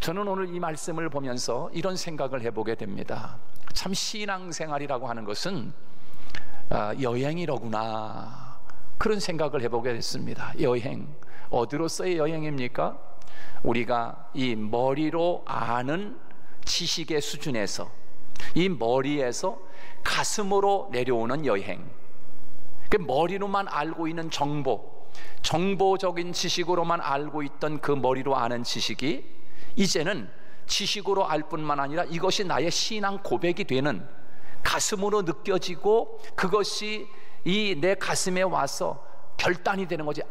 저는 오늘 이 말씀을 보면서 이런 생각을 해보게 됩니다. 참 신앙생활이라고 하는 것은 여행이로구나, 그런 생각을 해보게 됐습니다. 여행, 어디로서의 여행입니까? 우리가 이 머리로 아는 지식의 수준에서, 이 머리에서 가슴으로 내려오는 여행, 그 머리로만 알고 있는 정보적인 지식으로만 알고 있던 그 머리로 아는 지식이 이제는 지식으로 알 뿐만 아니라 이것이 나의 신앙 고백이 되는, 가슴으로 느껴지고 그것이 이 내 가슴에 와서 결단이 되는 거지.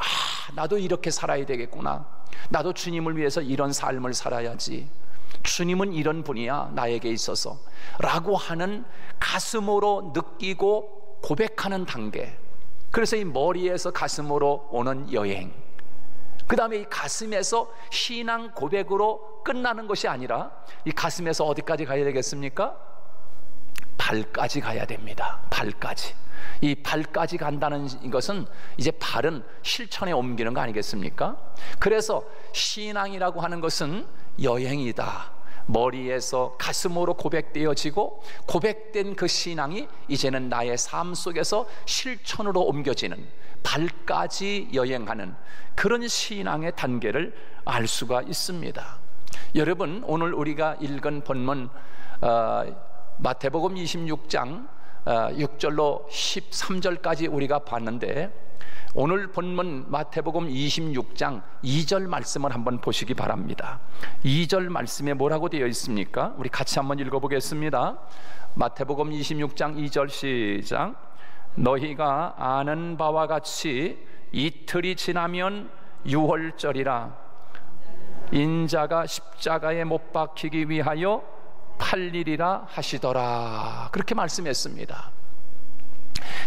나도 이렇게 살아야 되겠구나, 나도 주님을 위해서 이런 삶을 살아야지, 주님은 이런 분이야 나에게 있어서, 라고 하는 가슴으로 느끼고 고백하는 단계. 그래서 이 머리에서 가슴으로 오는 여행, 그 다음에 이 가슴에서 신앙 고백으로 끝나는 것이 아니라 이 가슴에서 어디까지 가야 되겠습니까? 발까지 가야 됩니다. 발까지. 이 발까지 간다는 것은 이제 발은 실천에 옮기는 거 아니겠습니까? 그래서 신앙이라고 하는 것은 여행이다. 머리에서 가슴으로 고백되어지고, 고백된 그 신앙이 이제는 나의 삶 속에서 실천으로 옮겨지는, 발까지 여행하는 그런 신앙의 단계를 알 수가 있습니다. 여러분, 오늘 우리가 읽은 본문 마태복음 26장 6절로 13절까지 우리가 봤는데, 오늘 본문 마태복음 26장 2절 말씀을 한번 보시기 바랍니다. 2절 말씀에 뭐라고 되어 있습니까? 우리 같이 한번 읽어보겠습니다. 마태복음 26장 2절 시작. 너희가 아는 바와 같이 이틀이 지나면 유월절이라, 인자가 십자가에 못 박히기 위하여 팔리리라 하시더라. 그렇게 말씀했습니다.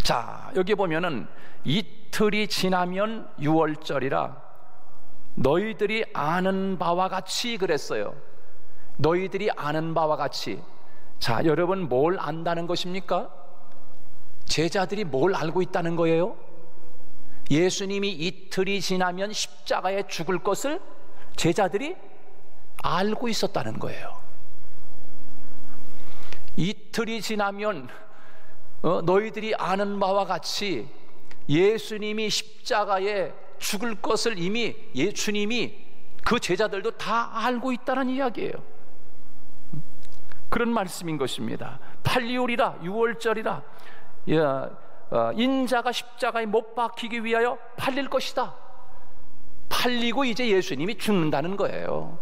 자, 여기 보면은 이틀이 지나면 유월절이라, 너희들이 아는 바와 같이 그랬어요. 너희들이 아는 바와 같이. 자, 여러분, 뭘 안다는 것입니까? 제자들이 뭘 알고 있다는 거예요? 예수님이 이틀이 지나면 십자가에 죽을 것을 제자들이 알고 있었다는 거예요. 이틀이 지나면 너희들이 아는 바와 같이 예수님이 십자가에 죽을 것을 이미 예수님이, 그 제자들도 다 알고 있다는 이야기예요. 그런 말씀인 것입니다. 팔리오리라, 유월절이라, 인자가 십자가에 못 박히기 위하여 팔릴 것이다. 팔리고 이제 예수님이 죽는다는 거예요.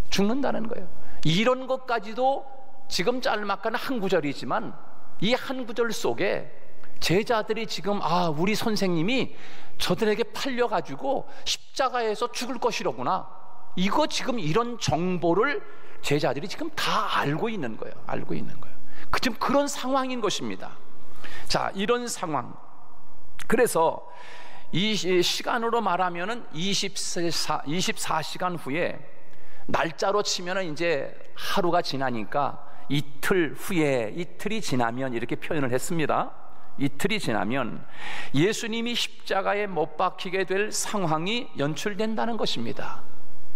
죽는다는 거예요. 이런 것까지도 지금 짤막한 한 구절이지만, 이 한 구절 속에 제자들이 지금 우리 선생님이 저들에게 팔려가지고 십자가에서 죽을 것이로구나, 이거 지금 이런 정보를 제자들이 지금 다 알고 있는 거예요. 알고 있는 거예요. 지금 그런 상황인 것입니다. 자, 이런 상황. 그래서 이 시간으로 말하면은 24시간 후에, 날짜로 치면은 이제 하루가 지나니까 이틀 후에, 이틀이 지나면 이렇게 표현을 했습니다. 이틀이 지나면 예수님이 십자가에 못 박히게 될 상황이 연출된다는 것입니다.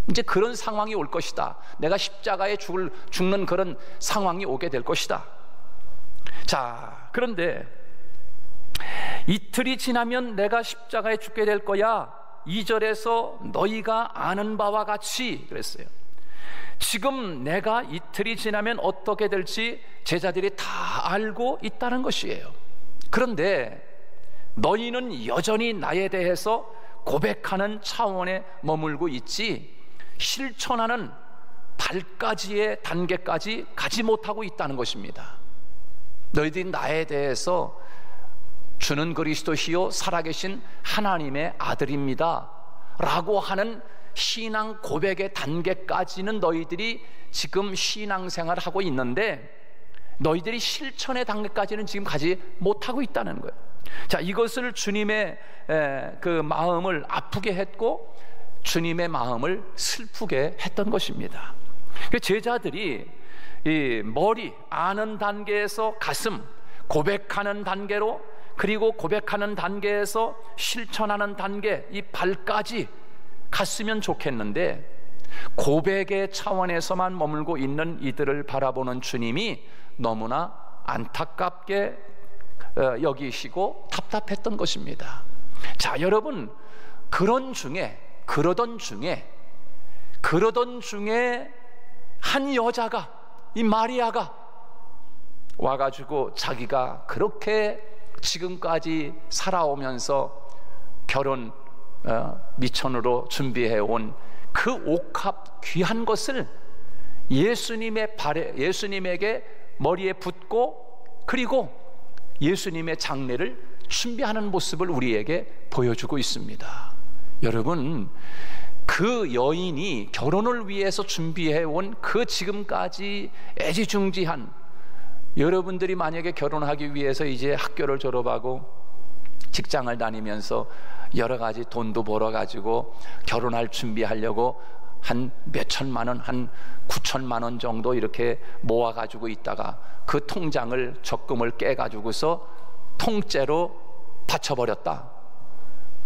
이제 그런 상황이 올 것이다. 내가 십자가에 죽는 그런 상황이 오게 될 것이다. 자, 그런데 이틀이 지나면 내가 십자가에 죽게 될 거야, 2절에서 너희가 아는 바와 같이 그랬어요. 지금 내가 이틀이 지나면 어떻게 될지 제자들이 다 알고 있다는 것이에요. 그런데 너희는 여전히 나에 대해서 고백하는 차원에 머물고 있지, 실천하는 발까지의 단계까지 가지 못하고 있다는 것입니다. 너희들이 나에 대해서 주는 그리스도시요 살아계신 하나님의 아들입니다 라고 하는 신앙 고백의 단계까지는 너희들이 지금 신앙생활을 하고 있는데, 너희들이 실천의 단계까지는 지금 가지 못하고 있다는 거예요. 자, 이것을 주님의 그 마음을 아프게 했고, 주님의 마음을 슬프게 했던 것입니다. 제자들이 이 머리 아는 단계에서 가슴 고백하는 단계로, 그리고 고백하는 단계에서 실천하는 단계, 이 발까지 갔으면 좋겠는데, 고백의 차원에서만 머물고 있는 이들을 바라보는 주님이 너무나 안타깝게 여기시고 답답했던 것입니다. 자, 여러분, 그러던 중에 한 여자가, 이 마리아가 와가지고 자기가 그렇게 지금까지 살아오면서 결혼 미천으로 준비해온 그 옥합 귀한 것을 예수님에게 머리에 붓고, 그리고 예수님의 장례를 준비하는 모습을 우리에게 보여주고 있습니다. 여러분, 그 여인이 결혼을 위해서 준비해온 그 지금까지 애지중지한, 여러분들이 만약에 결혼하기 위해서 이제 학교를 졸업하고 직장을 다니면서 여러 가지 돈도 벌어가지고 결혼할 준비하려고 한 몇천만 원, 한 9천만 원 정도 이렇게 모아가지고 있다가 그 통장을 적금을 깨가지고서 통째로 바쳐버렸다.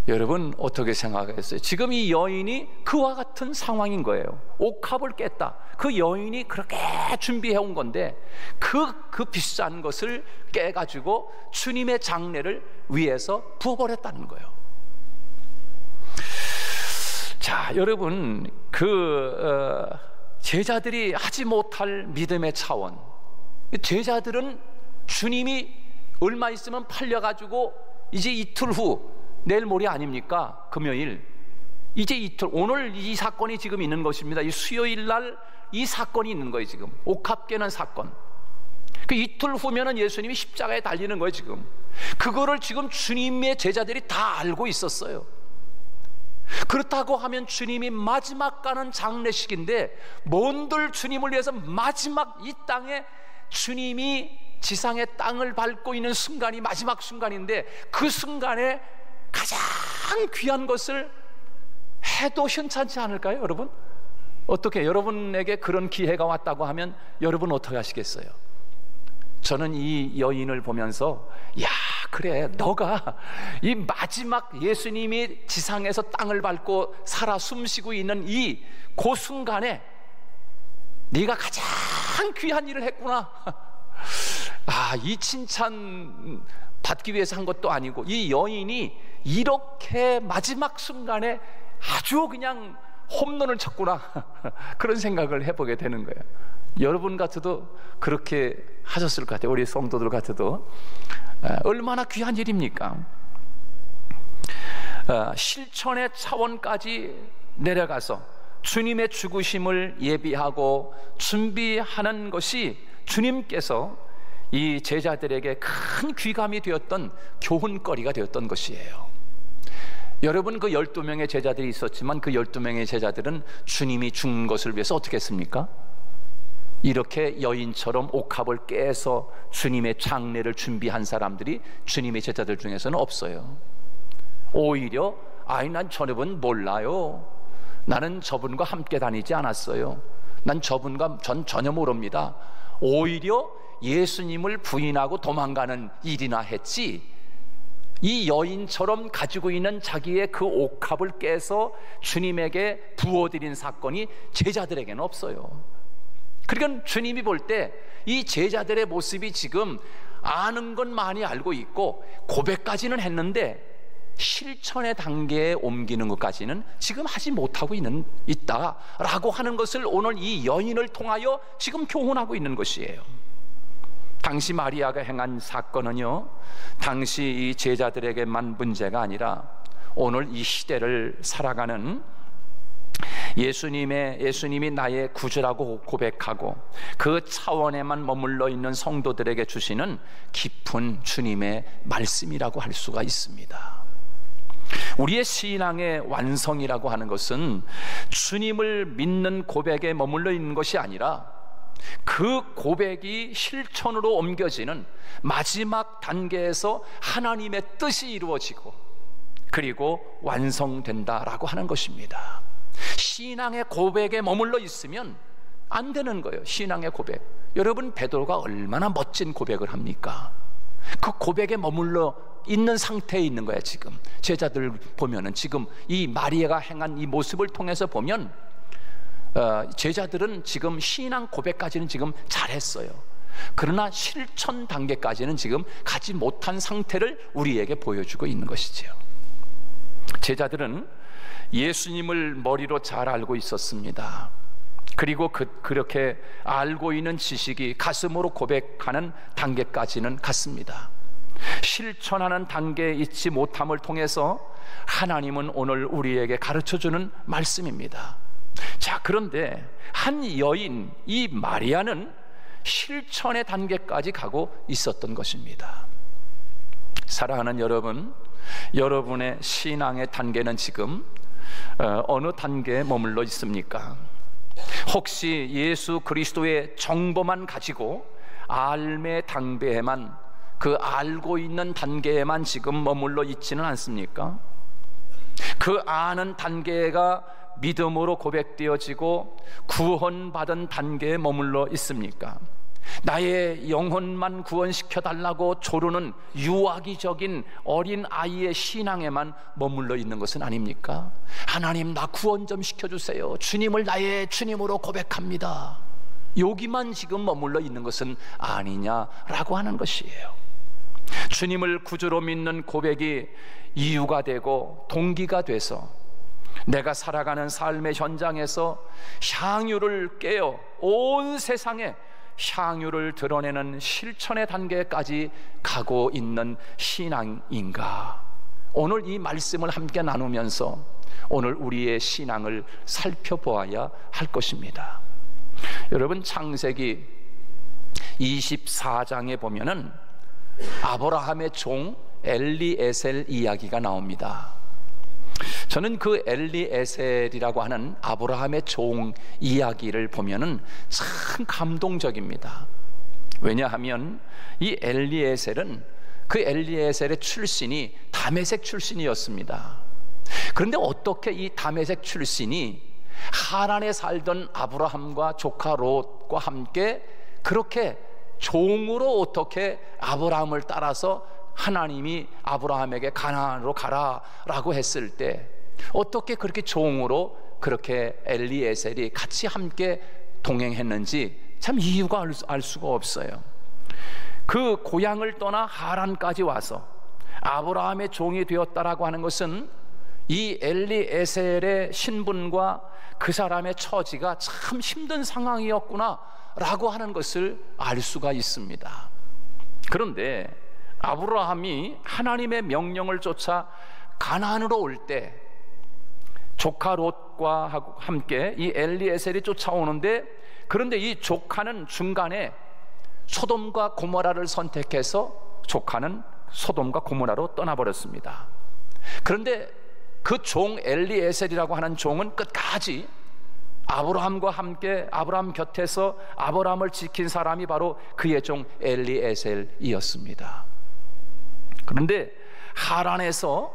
여러분 어떻게 생각하겠어요? 지금 이 여인이 그와 같은 상황인 거예요. 옥합을 깼다. 그 여인이 그렇게 준비해온 건데 그 비싼 것을 깨가지고 주님의 장례를 위해서 부어버렸다는 거예요. 자, 여러분, 제자들이 하지 못할 믿음의 차원, 제자들은 주님이 얼마 있으면 팔려가지고 이제 이틀 후, 내일 모레 아닙니까? 금요일, 이제 이틀, 오늘 이 사건이 지금 있는 것입니다. 이 수요일 날 이 사건이 있는 거예요. 지금 옥합 깨는 사건. 그 이틀 후면은 예수님이 십자가에 달리는 거예요. 지금 그거를 지금 주님의 제자들이 다 알고 있었어요. 그렇다고 하면 주님이 마지막 가는 장례식인데, 뭔들 주님을 위해서 마지막 이 땅에 주님이 지상의 땅을 밟고 있는 순간이 마지막 순간인데, 그 순간에 가장 귀한 것을 해도 현찮지 않을까요? 여러분, 어떻게, 여러분에게 그런 기회가 왔다고 하면 여러분 어떻게 하시겠어요? 저는 이 여인을 보면서, 야, 그래, 너가 이 마지막 예수님이 지상에서 땅을 밟고 살아 숨쉬고 있는 그 순간에 네가 가장 귀한 일을 했구나. 아, 이 칭찬 받기 위해서 한 것도 아니고, 이 여인이 이렇게 마지막 순간에 아주 그냥 홈런을 쳤구나. 그런 생각을 해보게 되는 거예요. 여러분 같아도 그렇게 하셨을 것 같아요. 우리 성도들 같아도. 얼마나 귀한 일입니까? 실천의 차원까지 내려가서 주님의 죽으심을 예비하고 준비하는 것이 주님께서 이 제자들에게 큰 귀감이 되었던 교훈거리가 되었던 것이에요. 여러분, 그 12명의 제자들이 있었지만 그 12명의 제자들은 주님이 죽는 것을 위해서 어떻게 했습니까? 이렇게 여인처럼 옥합을 깨서 주님의 장례를 준비한 사람들이 주님의 제자들 중에서는 없어요. 오히려, 난 저분 몰라요. 나는 저분과 함께 다니지 않았어요. 난 저분과 전혀 모릅니다. 오히려 예수님을 부인하고 도망가는 일이나 했지, 이 여인처럼 가지고 있는 자기의 그 옥합을 깨서 주님에게 부어드린 사건이 제자들에게는 없어요. 그러니까 주님이 볼 때 이 제자들의 모습이 지금 아는 건 많이 알고 있고 고백까지는 했는데 실천의 단계에 옮기는 것까지는 지금 하지 못하고 있다라고 하는 것을 오늘 이 여인을 통하여 지금 교훈하고 있는 것이에요. 당시 마리아가 행한 사건은요, 당시 이 제자들에게만 문제가 아니라 오늘 이 시대를 살아가는 예수님이 나의 구주라고 고백하고 그 차원에만 머물러 있는 성도들에게 주시는 깊은 주님의 말씀이라고 할 수가 있습니다. 우리의 신앙의 완성이라고 하는 것은 주님을 믿는 고백에 머물러 있는 것이 아니라 그 고백이 실천으로 옮겨지는 마지막 단계에서 하나님의 뜻이 이루어지고 그리고 완성된다라고 하는 것입니다. 신앙의 고백에 머물러 있으면 안 되는 거예요. 신앙의 고백. 여러분, 베드로가 얼마나 멋진 고백을 합니까? 그 고백에 머물러 있는 상태에 있는 거야. 지금 제자들 보면은 지금 이 마리아가 행한 이 모습을 통해서 보면 제자들은 지금 신앙 고백까지는 지금 잘했어요. 그러나 실천 단계까지는 지금 가지 못한 상태를 우리에게 보여주고 있는 것이지요. 제자들은 예수님을 머리로 잘 알고 있었습니다. 그리고 그렇게 알고 있는 지식이 가슴으로 고백하는 단계까지는 갔습니다. 실천하는 단계에 있지 못함을 통해서 하나님은 오늘 우리에게 가르쳐주는 말씀입니다. 자, 그런데 한 여인, 이 마리아는 실천의 단계까지 가고 있었던 것입니다. 사랑하는 여러분, 여러분의 신앙의 단계는 지금 어느 단계에 머물러 있습니까? 혹시 예수 그리스도의 정보만 가지고 알매 단계에만, 그 알고 있는 단계에만 지금 머물러 있지는 않습니까? 그 아는 단계가 믿음으로 고백되어지고 구원받은 단계에 머물러 있습니까? 나의 영혼만 구원시켜달라고 조르는 유아기적인 어린 아이의 신앙에만 머물러 있는 것은 아닙니까? 하나님, 나 구원 좀 시켜주세요. 주님을 나의 주님으로 고백합니다. 여기만 지금 머물러 있는 것은 아니냐라고 하는 것이에요. 주님을 구주로 믿는 고백이 이유가 되고 동기가 돼서 내가 살아가는 삶의 현장에서 향유를 깨어 온 세상에 향유를 드러내는 실천의 단계까지 가고 있는 신앙인가? 오늘 이 말씀을 함께 나누면서 오늘 우리의 신앙을 살펴보아야 할 것입니다. 여러분, 창세기 24장에 보면은 아브라함의 종 엘리에셀 이야기가 나옵니다. 저는 그 엘리에셀이라고 하는 아브라함의 종 이야기를 보면은 참 감동적입니다. 왜냐하면 이 엘리에셀은, 그 엘리에셀의 출신이 다메섹 출신이었습니다. 그런데 어떻게 이 다메섹 출신이 하란에 살던 아브라함과 조카 롯과 함께 그렇게 종으로 어떻게 아브라함을 따라서 하나님이 아브라함에게 가나안으로 가라라고 했을 때 어떻게 그렇게 종으로 그렇게 엘리에셀이 같이 함께 동행했는지 참 이유가 알 수가 없어요. 그 고향을 떠나 하란까지 와서 아브라함의 종이 되었다라고 하는 것은 이 엘리에셀의 신분과 그 사람의 처지가 참 힘든 상황이었구나 라고 하는 것을 알 수가 있습니다. 그런데 아브라함이 하나님의 명령을 쫓아 가나안으로 올 때 조카 롯과 함께 이 엘리에셀이 쫓아오는데, 그런데 이 조카는 중간에 소돔과 고모라를 선택해서 조카는 소돔과 고모라로 떠나버렸습니다. 그런데 그 종 엘리에셀이라고 하는 종은 끝까지 아브라함과 함께 아브라함 곁에서 아브라함을 지킨 사람이 바로 그의 종 엘리에셀이었습니다. 그런데 하란에서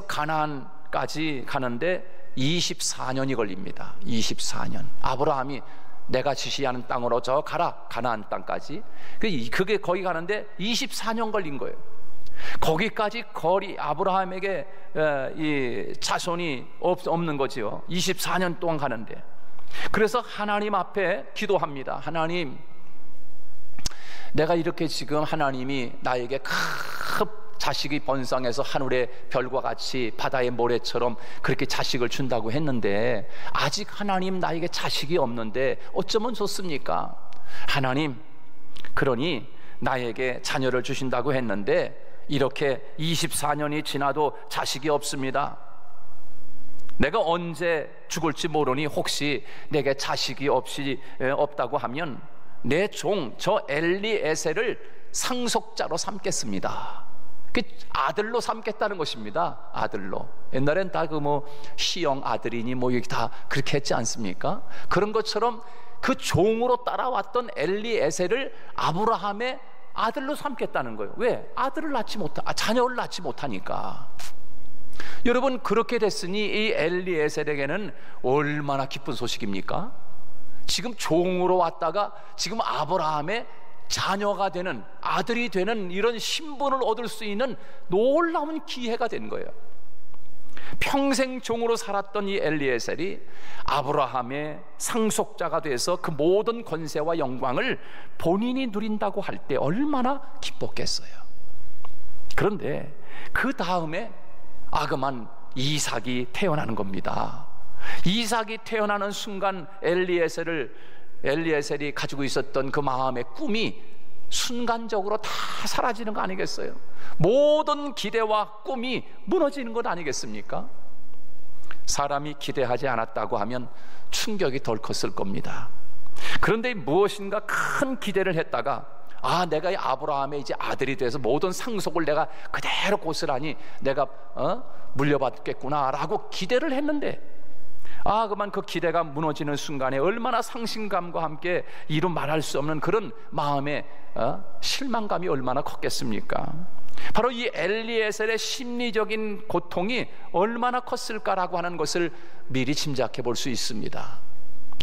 가나안까지 가는데 24년이 걸립니다. 24년. 아브라함이 내가 지시하는 땅으로 저 가라, 가나안 땅까지. 그게 거기 가는데 24년 걸린 거예요. 거기까지 아브라함에게 이 자손이 없는 거지요. 24년 동안 가는데. 그래서 하나님 앞에 기도합니다. 하나님, 내가 이렇게 지금 하나님이 나에게 큰 자식이 번성해서 하늘의 별과 같이 바다의 모래처럼 그렇게 자식을 준다고 했는데 아직 하나님 나에게 자식이 없는데 어쩌면 좋습니까? 하나님, 그러니 나에게 자녀를 주신다고 했는데 이렇게 24년이 지나도 자식이 없습니다. 내가 언제 죽을지 모르니 혹시 내게 자식이 없다고 하면 내 종 저 엘리에셀을 상속자로 삼겠습니다. 그 아들로 삼겠다는 것입니다. 아들로. 옛날엔 다 그 뭐 시영 아들이니 뭐 이게 다 그렇게 했지 않습니까? 그런 것처럼 그 종으로 따라왔던 엘리에셀을 아브라함의 아들로 삼겠다는 거예요. 왜? 자녀를 낳지 못하니까. 여러분, 그렇게 됐으니 이 엘리에셀에게는 얼마나 기쁜 소식입니까? 지금 종으로 왔다가 지금 아브라함의 자녀가 되는, 아들이 되는 이런 신분을 얻을 수 있는 놀라운 기회가 된 거예요. 평생 종으로 살았던 이 엘리에셀이 아브라함의 상속자가 돼서 그 모든 권세와 영광을 본인이 누린다고 할 때 얼마나 기뻤겠어요. 그런데 그 다음에 아그만 이삭이 태어나는 겁니다. 이삭이 태어나는 순간 엘리에셀이 가지고 있었던 그 마음의 꿈이 순간적으로 다 사라지는 거 아니겠어요? 모든 기대와 꿈이 무너지는 것 아니겠습니까? 사람이 기대하지 않았다고 하면 충격이 덜 컸을 겁니다. 그런데 무엇인가 큰 기대를 했다가 내가 이 아브라함의 이제 아들이 돼서 모든 상속을 내가 그대로 고스란히 내가 물려받겠구나라고 기대를 했는데 그만 그 기대가 무너지는 순간에 얼마나 상심감과 함께 이루 말할 수 없는 그런 마음의 실망감이 얼마나 컸겠습니까? 바로 이 엘리에셀의 심리적인 고통이 얼마나 컸을까라고 하는 것을 미리 짐작해 볼 수 있습니다.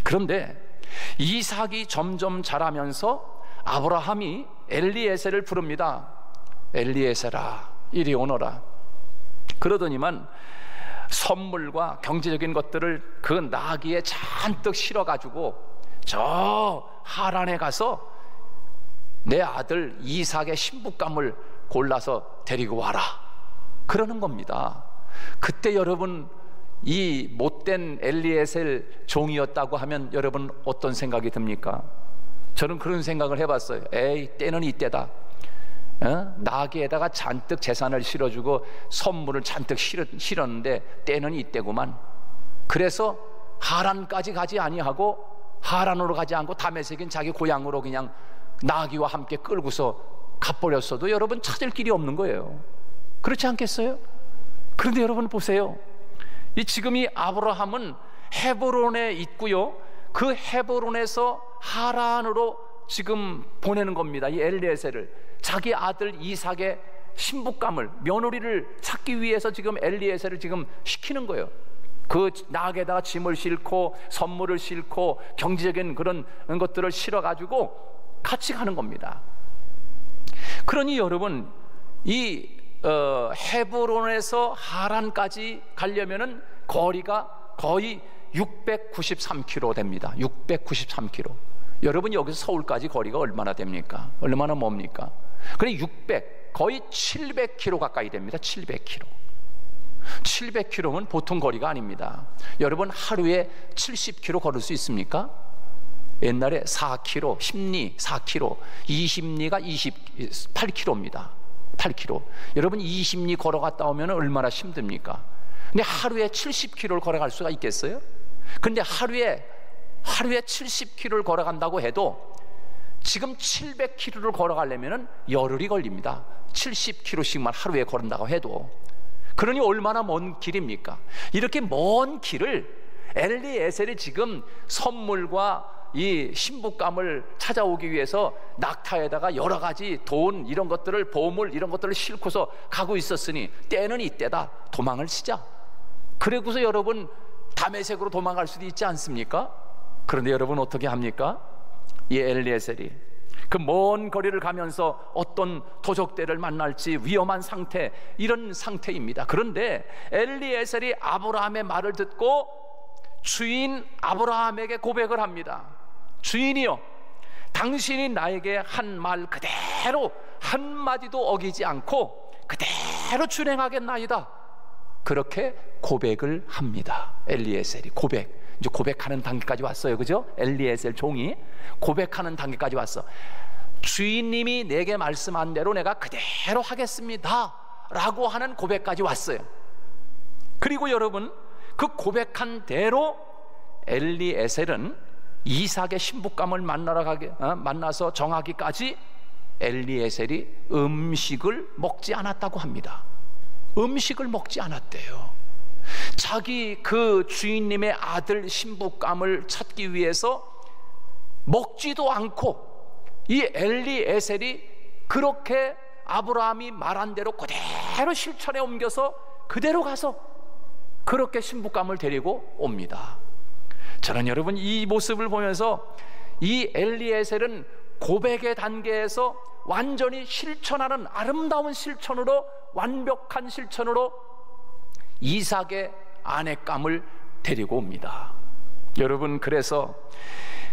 그런데 이삭이 점점 자라면서 아브라함이 엘리에셀을 부릅니다. 엘리에셀아, 이리 오너라. 그러더니만 선물과 경제적인 것들을 그 나귀에 잔뜩 실어가지고 저 하란에 가서 내 아들 이삭의 신부감을 골라서 데리고 와라, 그러는 겁니다. 그때 여러분 이 못된 엘리에셀 종이었다고 하면 여러분 어떤 생각이 듭니까? 저는 그런 생각을 해봤어요. 때는 이때다. 나귀에다가 잔뜩 재산을 실어주고 선물을 잔뜩 실었는데 때는 이때구만. 그래서 하란까지 가지 아니하고, 하란으로 가지 않고 다메섹인 자기 고향으로 그냥 나귀와 함께 끌고서 가버렸어도 여러분 찾을 길이 없는 거예요. 그렇지 않겠어요? 그런데 여러분 보세요. 지금 이 아브라함은 헤브론에 있고요, 그 헤브론에서 하란으로 지금 보내는 겁니다. 이 엘리에셀을, 자기 아들 이삭의 신부감을, 며느리를 찾기 위해서 지금 엘리에셀을 지금 시키는 거예요. 그 나귀에다가 짐을 싣고 선물을 싣고 경제적인 그런 것들을 실어가지고 같이 가는 겁니다. 그러니 여러분 이 헤브론에서 하란까지 가려면은 거리가 거의 693km 됩니다. 693km. 여러분 여기서 서울까지 거리가 얼마나 됩니까? 얼마나 멉니까? 그래 600, 거의 700km 가까이 됩니다. 700km. 700km면 보통 거리가 아닙니다. 여러분 하루에 70km 걸을 수 있습니까? 옛날에 4km, 10리 4km, 20리가 28km입니다. 8km. 여러분 20리 걸어갔다 오면 얼마나 힘듭니까? 근데 하루에 70km를 걸어갈 수가 있겠어요? 근데 하루에 70km를 걸어간다고 해도 지금 700km를 걸어가려면 열흘이 걸립니다. 70km씩만 하루에 걸은다고 해도. 그러니 얼마나 먼 길입니까? 이렇게 먼 길을 엘리에셀이 지금 선물과 이 신부감을 찾아오기 위해서 낙타에다가 여러 가지 돈 이런 것들을, 보물 이런 것들을 싣고서 가고 있었으니 때는 이때다, 도망을 치자. 그래고서 여러분 다메섹으로 도망갈 수도 있지 않습니까? 그런데 여러분 어떻게 합니까? 이 엘리에셀이 그 먼 거리를 가면서 어떤 도적대를 만날지 위험한 상태, 이런 상태입니다. 그런데 엘리에셀이 아브라함의 말을 듣고 주인 아브라함에게 고백을 합니다. 주인이여, 당신이 나에게 한 말 그대로 한마디도 어기지 않고 그대로 준행하겠나이다. 그렇게 고백을 합니다. 엘리에셀이 이제 고백하는 단계까지 왔어요. 그죠? 엘리에셀 종이 고백하는 단계까지 왔어. 주인님이 내게 말씀한 대로 내가 그대로 하겠습니다 라고 하는 고백까지 왔어요. 그리고 여러분 그 고백한 대로 엘리에셀은 이삭의 신부감을 만나서 정하기까지 엘리에셀이 음식을 먹지 않았다고 합니다. 음식을 먹지 않았대요. 자기 그 주인님의 아들 신부감을 찾기 위해서 먹지도 않고 이 엘리에셀이 그렇게 아브라함이 말한 대로 그대로 실천에 옮겨서 그대로 가서 그렇게 신부감을 데리고 옵니다. 저는 여러분 이 모습을 보면서 이 엘리에셀은 고백의 단계에서 완전히 실천하는 아름다운 실천으로, 완벽한 실천으로 이삭의 아내감을 데리고 옵니다. 여러분, 그래서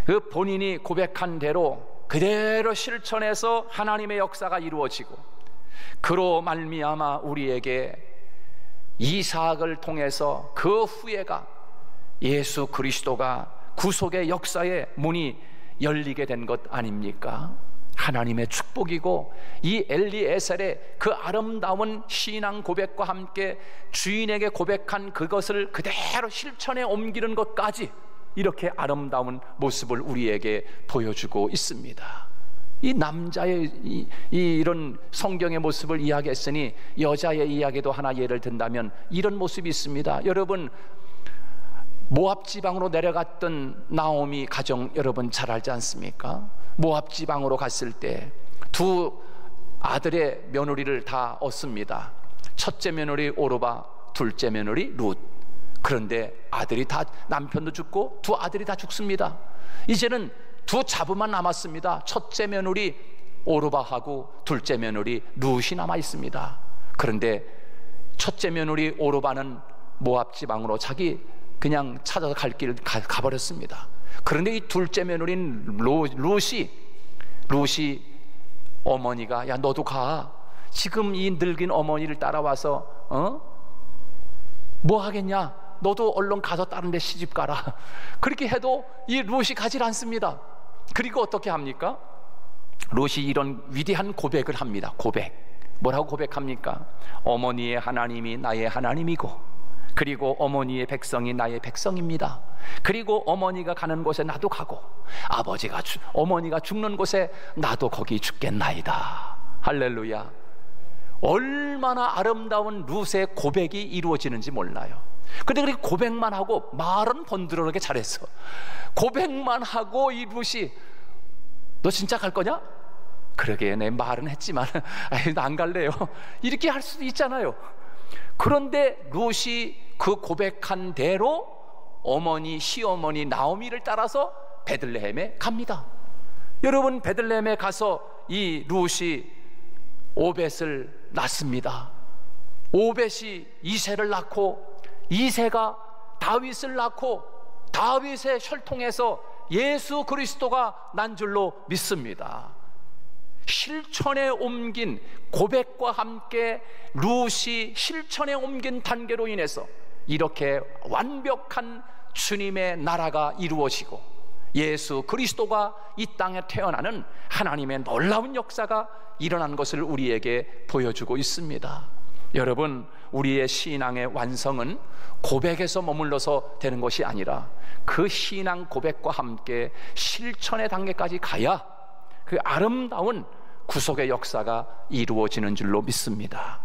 그 본인이 고백한 대로 그대로 실천해서 하나님의 역사가 이루어지고, 그로 말미암아 우리에게 이삭을 통해서 그 후예가 예수 그리스도가 구속의 역사의 문이 열리게 된 것 아닙니까? 하나님의 축복이고, 이 엘리에셀의 그 아름다운 신앙 고백과 함께 주인에게 고백한 그것을 그대로 실천에 옮기는 것까지 이렇게 아름다운 모습을 우리에게 보여주고 있습니다. 이 남자의 이런 성경의 모습을 이야기했으니 여자의 이야기도 하나 예를 든다면 이런 모습이 있습니다. 여러분, 모압 지방으로 내려갔던 나오미 가정 여러분 잘 알지 않습니까? 모압 지방으로 갔을 때 두 아들의 며느리를 다 얻습니다. 첫째 며느리 오르바, 둘째 며느리 룻. 그런데 아들이 다, 남편도 죽고 두 아들이 다 죽습니다. 이제는 두 자부만 남았습니다. 첫째 며느리 오르바하고 둘째 며느리 룻이 남아 있습니다. 그런데 첫째 며느리 오르바는 모압 지방으로 자기 그냥 찾아서 갈 길 가버렸습니다. 그런데 이 둘째 며느리인 룻이 어머니가, 야 너도 가, 지금 이 늙은 어머니를 따라와서 뭐 하겠냐, 너도 얼른 가서 다른 데 시집 가라. 그렇게 해도 이 룻이 가질 않습니다. 그리고 어떻게 합니까? 룻이 이런 위대한 고백을 합니다. 고백, 뭐라고 고백합니까? 어머니의 하나님이 나의 하나님이고, 그리고 어머니의 백성이 나의 백성입니다. 그리고 어머니가 가는 곳에 나도 가고, 어머니가 죽는 곳에 나도 거기 죽겠나이다. 할렐루야. 얼마나 아름다운 룻의 고백이 이루어지는지 몰라요. 근데 그렇게 고백만 하고, 말은 번들어하게 잘했어. 고백만 하고 이 룻이, 너 진짜 갈 거냐? 그러게, 내 말은 했지만 나 안 갈래요. 이렇게 할 수도 있잖아요. 그런데 룻이 그 고백한 대로 시어머니 나오미를 따라서 베들레헴에 갑니다. 여러분, 베들레헴에 가서 이 룻이 오벳을 낳습니다. 오벳이 이새를 낳고, 이새가 다윗을 낳고, 다윗의 혈통에서 예수 그리스도가 난 줄로 믿습니다. 실천에 옮긴 고백과 함께 룻이 실천에 옮긴 단계로 인해서 이렇게 완벽한 주님의 나라가 이루어지고, 예수 그리스도가 이 땅에 태어나는 하나님의 놀라운 역사가 일어난 것을 우리에게 보여주고 있습니다. 여러분, 우리의 신앙의 완성은 고백에서 머물러서 되는 것이 아니라 그 신앙 고백과 함께 실천의 단계까지 가야 그 아름다운 구속의 역사가 이루어지는 줄로 믿습니다.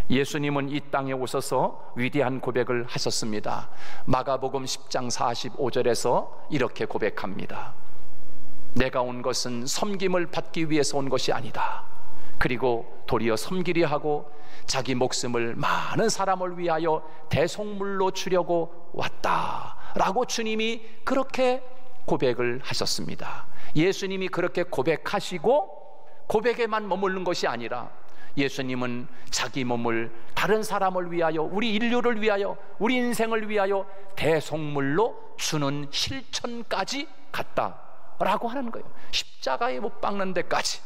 예수님은 이 땅에 오셔서 위대한 고백을 하셨습니다. 마가복음 10장 45절에서 이렇게 고백합니다. 내가 온 것은 섬김을 받기 위해서 온 것이 아니다. 그리고 도리어 섬기려 하고 자기 목숨을 많은 사람을 위하여 대속물로 주려고 왔다 라고 주님이 그렇게 고백을 하셨습니다. 예수님이 그렇게 고백하시고 고백에만 머무르는 것이 아니라 예수님은 자기 몸을 다른 사람을 위하여, 우리 인류를 위하여, 우리 인생을 위하여 대속물로 주는 실천까지 갔다라고 하는 거예요. 십자가에 못 박는 데까지.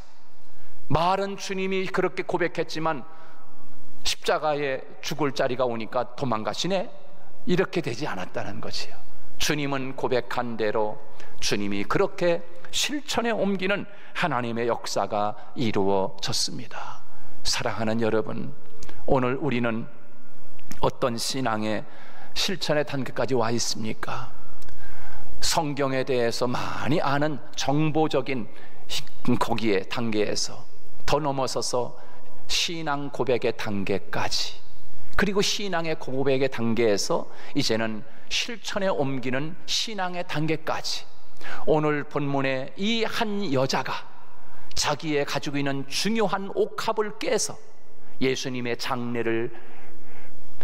말은 주님이 그렇게 고백했지만 십자가에 죽을 자리가 오니까 도망가시네, 이렇게 되지 않았다는 거지요. 주님은 고백한 대로 주님이 그렇게 실천에 옮기는 하나님의 역사가 이루어졌습니다. 사랑하는 여러분, 오늘 우리는 어떤 신앙의 실천의 단계까지 와 있습니까? 성경에 대해서 많이 아는 정보적인 거기에 단계에서 더 넘어서서 신앙 고백의 단계까지, 그리고 신앙의 고백의 단계에서 이제는 실천에 옮기는 신앙의 단계까지, 오늘 본문의 이 한 여자가 자기의 가지고 있는 중요한 옥합을 깨서 예수님의 장례를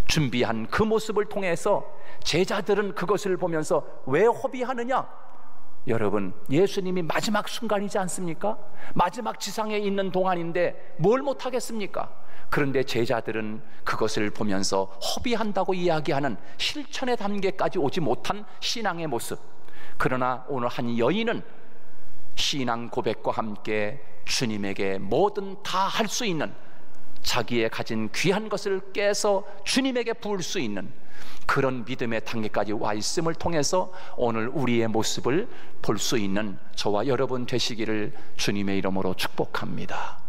준비한 그 모습을 통해서 제자들은 그것을 보면서 왜 허비하느냐? 여러분, 예수님이 마지막 순간이지 않습니까? 마지막 지상에 있는 동안인데 뭘 못하겠습니까? 그런데 제자들은 그것을 보면서 허비한다고 이야기하는 실천의 단계까지 오지 못한 신앙의 모습. 그러나 오늘 한 여인은 신앙 고백과 함께 주님에게 뭐든 다 할 수 있는, 자기의 가진 귀한 것을 깨서 주님에게 부을 수 있는 그런 믿음의 단계까지 와 있음을 통해서 오늘 우리의 모습을 볼 수 있는 저와 여러분 되시기를 주님의 이름으로 축복합니다.